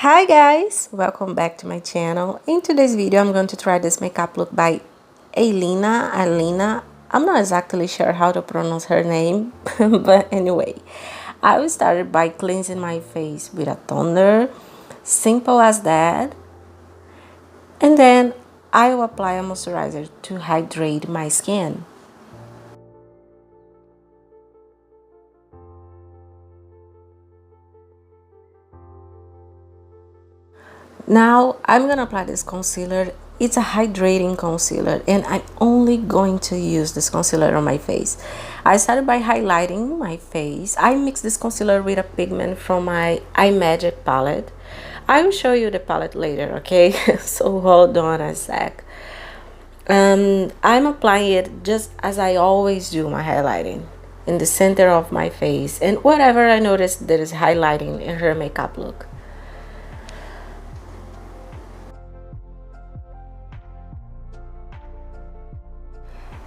Hi guys, welcome back to my channel. In today's video I'm going to try this makeup look by Alina. I'm not exactly sure how to pronounce her name, but anyway, I will start by cleansing my face with a toner, simple as that, and then I will apply a moisturizer to hydrate my skin. Now I'm gonna apply this concealer. It's a hydrating concealer and I'm only going to use this concealer on my face. I started by highlighting my face. I mixed this concealer with a pigment from my Eye Magic palette. I will show you the palette later, okay? So hold on a sec. I'm applying it just as I always do my highlighting, in the center of my face and whatever I notice that is highlighting in her makeup look.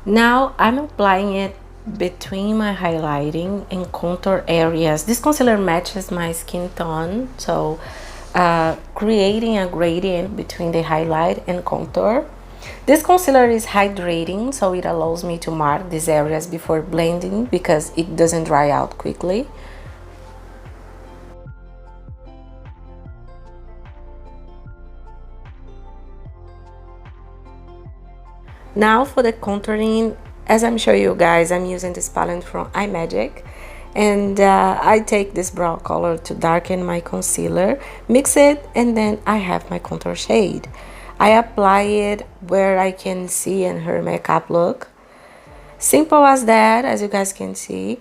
Now I'm applying it between my highlighting and contour areas. This concealer matches my skin tone, so creating a gradient between the highlight and contour. This concealer is hydrating, so it allows me to mark these areas before blending because it doesn't dry out quickly. Now for the contouring, as I'm showing you guys, I'm using this palette from Eye Magic, and I take this brown color to darken my concealer, mix it, and then I have my contour shade. I apply it where I can see in her makeup look. Simple as that, as you guys can see.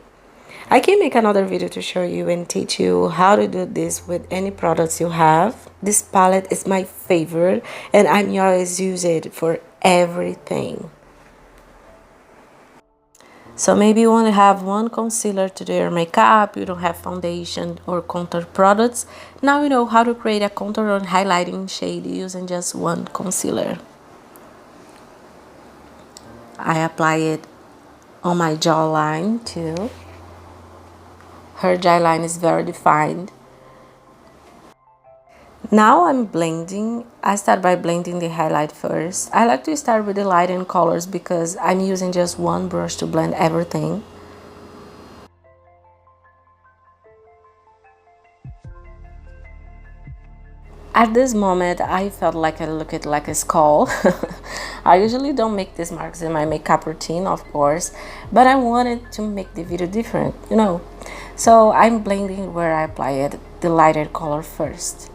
I can make another video to show you and teach you how to do this with any products you have. This palette is my favorite and I always use it for everything. So maybe you want to have one concealer to do your makeup, you don't have foundation or contour products. Now you know how to create a contour or highlighting shade using just one concealer. I apply it on my jawline too. Her jawline is very defined. Now I'm blending. I start by blending the highlight first. I like to start with the light and colors because I'm using just one brush to blend everything. At this moment, I felt like I looked like a skull. I usually don't make these marks in my makeup routine, of course, but I wanted to make the video different, you know. So I'm blending where I apply it, the lighter color first.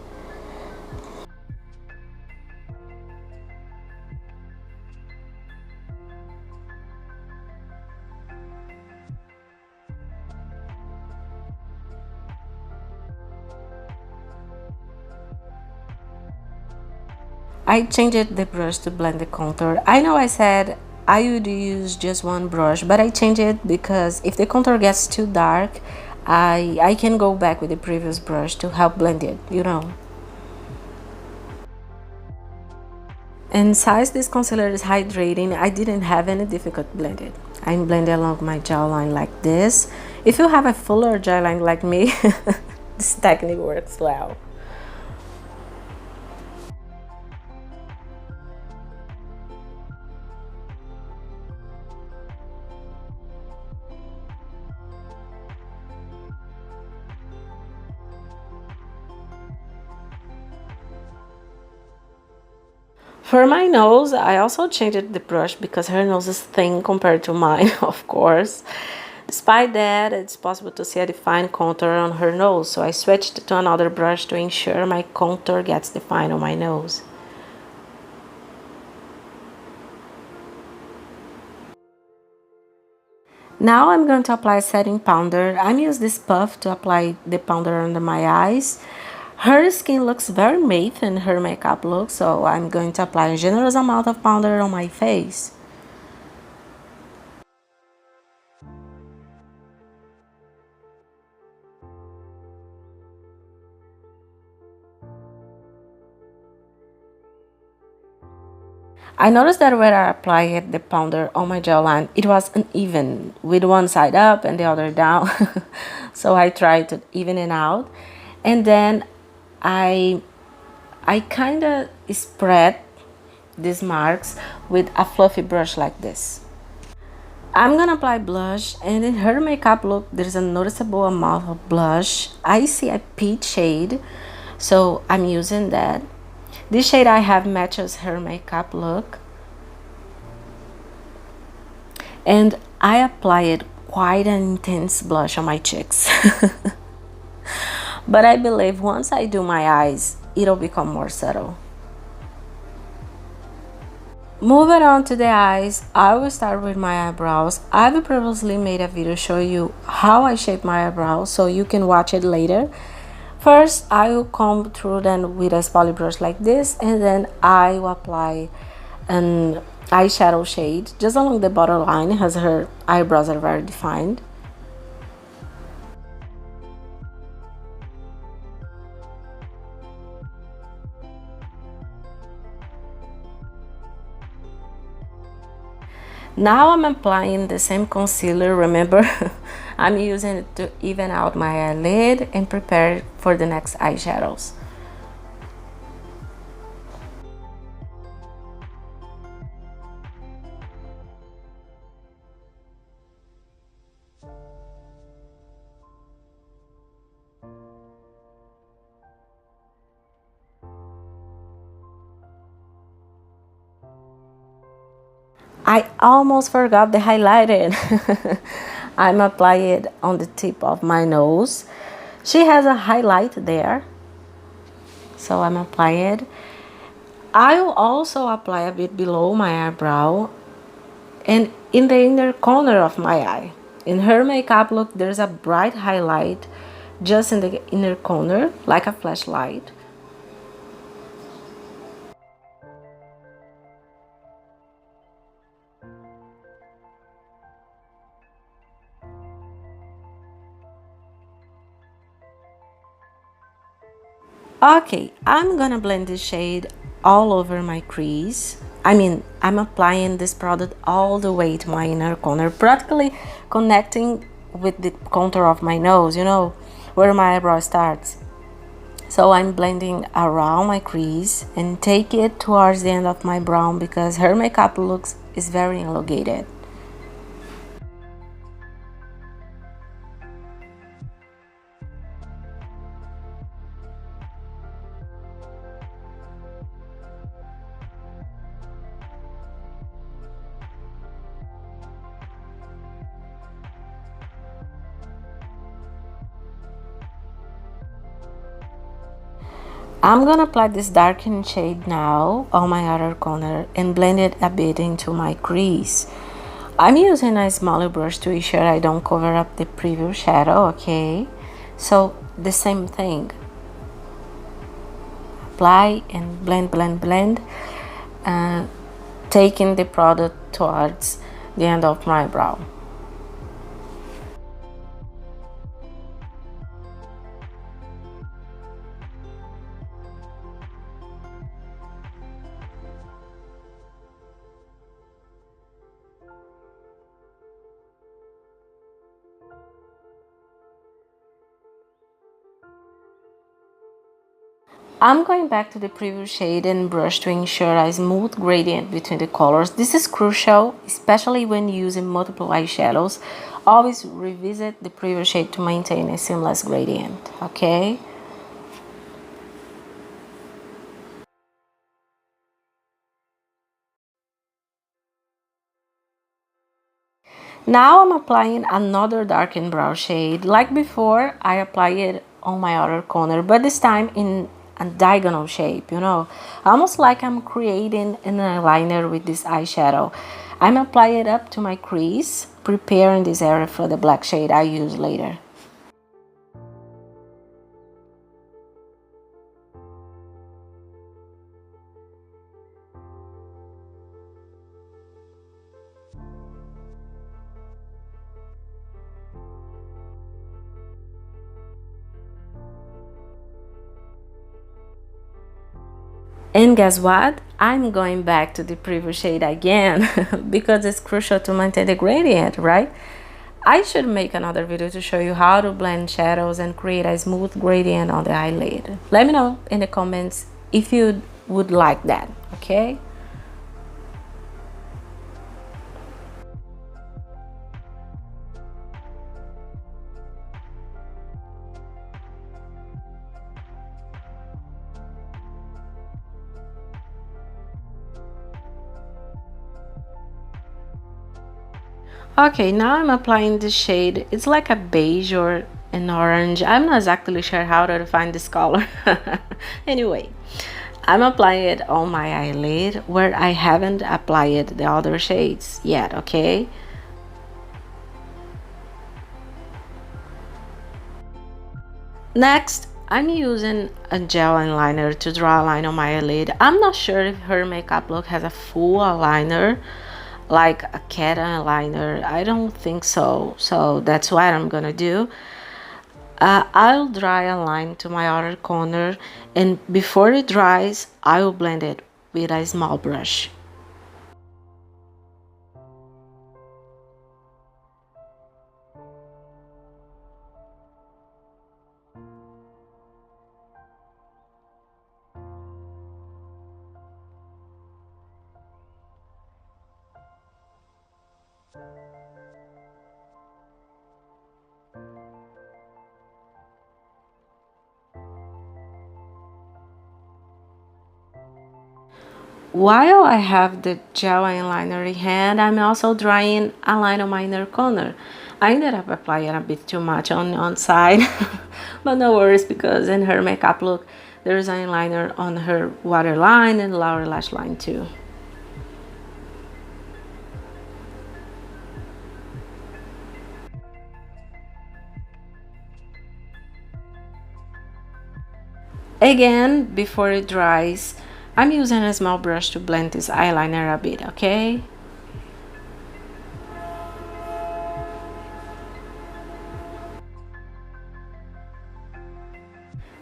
I changed the brush to blend the contour. I know I said I would use just one brush, but I changed it because if the contour gets too dark, I can go back with the previous brush to help blend it, you know. And since this concealer is hydrating, I didn't have any difficult blending. I'm blending along my jawline like this. If you have a fuller jawline like me, this technique works well. For my nose, I also changed the brush because her nose is thin compared to mine, of course. Despite that, it's possible to see a defined contour on her nose, so I switched to another brush to ensure my contour gets defined on my nose. Now I'm going to apply setting powder. I'm using this puff to apply the powder under my eyes. Her skin looks very matte in her makeup look, so I'm going to apply a generous amount of powder on my face. I noticed that when I applied the powder on my jawline, it was uneven, with one side up and the other down. So I tried to even it out. And then I kind of spread these marks with a fluffy brush like this. I'm gonna apply blush, and in her makeup look there's a noticeable amount of blush. I see a peach shade, so I'm using that. This shade I have matches her makeup look, and I applied quite an intense blush on my cheeks. But I believe once I do my eyes, it'll become more subtle. Moving on to the eyes, I will start with my eyebrows. I've previously made a video showing you how I shape my eyebrows, so you can watch it later. First, I will comb through them with a spoolie brush like this, and then I will apply an eyeshadow shade just along the borderline, as her eyebrows are very defined. Now I'm applying the same concealer, remember? I'm using it to even out my eyelid and prepare for the next eyeshadows. I almost forgot the highlighter. I'm applying it on the tip of my nose. She has a highlight there, so I'm applying it. I will also apply a bit below my eyebrow and in the inner corner of my eye. In her makeup look, there's a bright highlight just in the inner corner, like a flashlight. Okay, I'm gonna blend this shade all over my crease. I'm applying this product all the way to my inner corner, practically connecting with the contour of my nose, you know, where my eyebrow starts. So I'm blending around my crease and take it towards the end of my brow because her makeup looks is very elongated. I'm gonna apply this darkened shade now on my outer corner and blend it a bit into my crease. I'm using a smaller brush to ensure I don't cover up the previous shadow, okay? So the same thing. Apply and blend, blend, blend, taking the product towards the end of my brow. I'm going back to the previous shade and brush to ensure a smooth gradient between the colors. This is crucial, especially when using multiple eyeshadows. Always revisit the previous shade to maintain a seamless gradient, okay? Now I'm applying another darkened brow shade. Like before, I apply it on my outer corner, but this time in a diagonal shape, you know, almost like I'm creating an eyeliner with this eyeshadow. I'm applying it up to my crease, preparing this area for the black shade I use later. And guess what? I'm going back to the previous shade again because it's crucial to maintain the gradient, right? I should make another video to show you how to blend shadows and create a smooth gradient on the eyelid. Let me know in the comments if you would like that, okay? Okay, now I'm applying the shade. It's like a beige or an orange. I'm not exactly sure how to define this color. Anyway, I'm applying it on my eyelid where I haven't applied the other shades yet, okay? Next, I'm using a gel eyeliner to draw a line on my eyelid. I'm not sure if her makeup look has a full eyeliner, like a cat eyeliner. I don't think so, so that's what I'm gonna do. I'll dry a line to my outer corner, and before it dries, I will blend it with a small brush. While I have the gel eyeliner in hand, I'm also drying a line on my inner corner. I ended up applying a bit too much on the side, but no worries, because in her makeup look, there is eyeliner on her waterline and lower lash line too. Again, before it dries, I'm using a small brush to blend this eyeliner a bit, okay?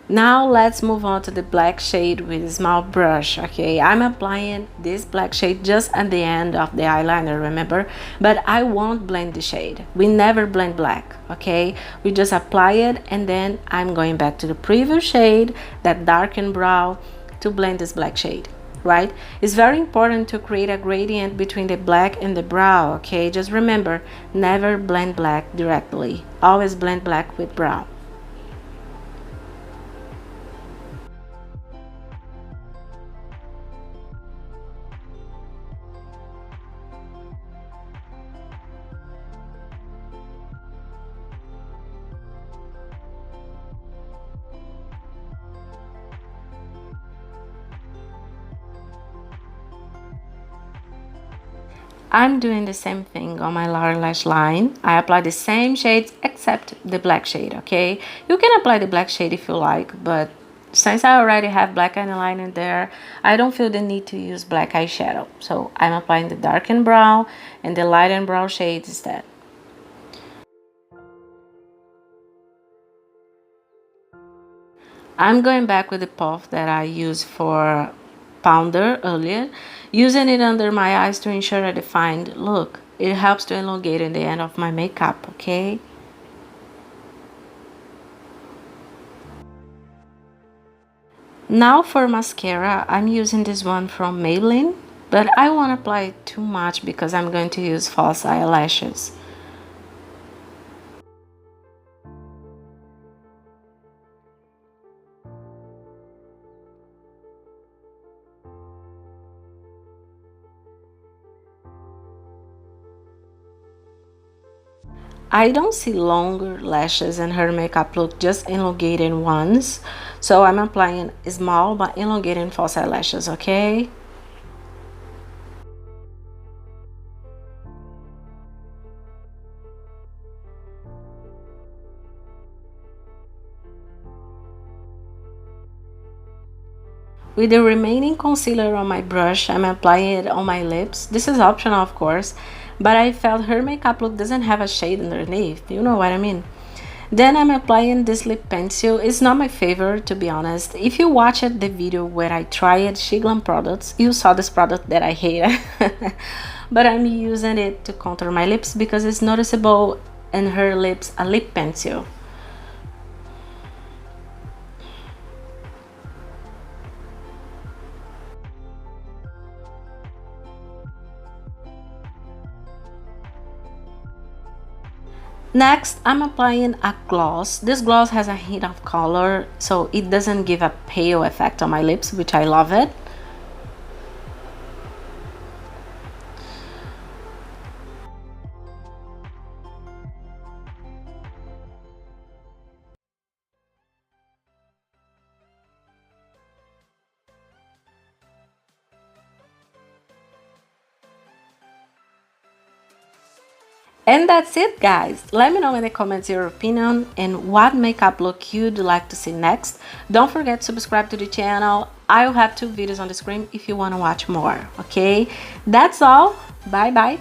Now let's move on to the black shade with a small brush, okay? I'm applying this black shade just at the end of the eyeliner, remember? But I won't blend the shade. We never blend black, okay? We just apply it, and then I'm going back to the previous shade, that darkened brow, to blend this black shade, right? It's very important to create a gradient between the black and the brow, okay? Just remember, never blend black directly. Always blend black with brown. I'm doing the same thing on my lower lash line. I apply the same shades except the black shade, okay? You can apply the black shade if you like, but since I already have black eyeliner there, I don't feel the need to use black eyeshadow. So I'm applying the darkened brown and the lightened brown shades instead. I'm going back with the puff that I used for powder earlier, using it under my eyes to ensure a defined look. It helps to elongate in the end of my makeup, okay? Now for mascara, I'm using this one from Maybelline, but I won't apply it too much because I'm going to use false eyelashes. I don't see longer lashes in her makeup look, just elongated ones. So I'm applying small but elongated false eyelashes, okay? With the remaining concealer on my brush, I'm applying it on my lips. This is optional, of course, but I felt her makeup look doesn't have a shade underneath. You know what I mean? Then I'm applying this lip pencil. It's not my favorite, to be honest. If you watched the video where I tried Shiglam products, you saw this product that I hate. But I'm using it to contour my lips because it's noticeable and her lips a lip pencil. Next, I'm applying a gloss. This gloss has a hint of color, so it doesn't give a pale effect on my lips, which I love it. And that's it, guys. Let me know in the comments your opinion and what makeup look you'd like to see next. Don't forget to subscribe to the channel. I'll have 2 videos on the screen if you want to watch more, okay? That's all. Bye bye.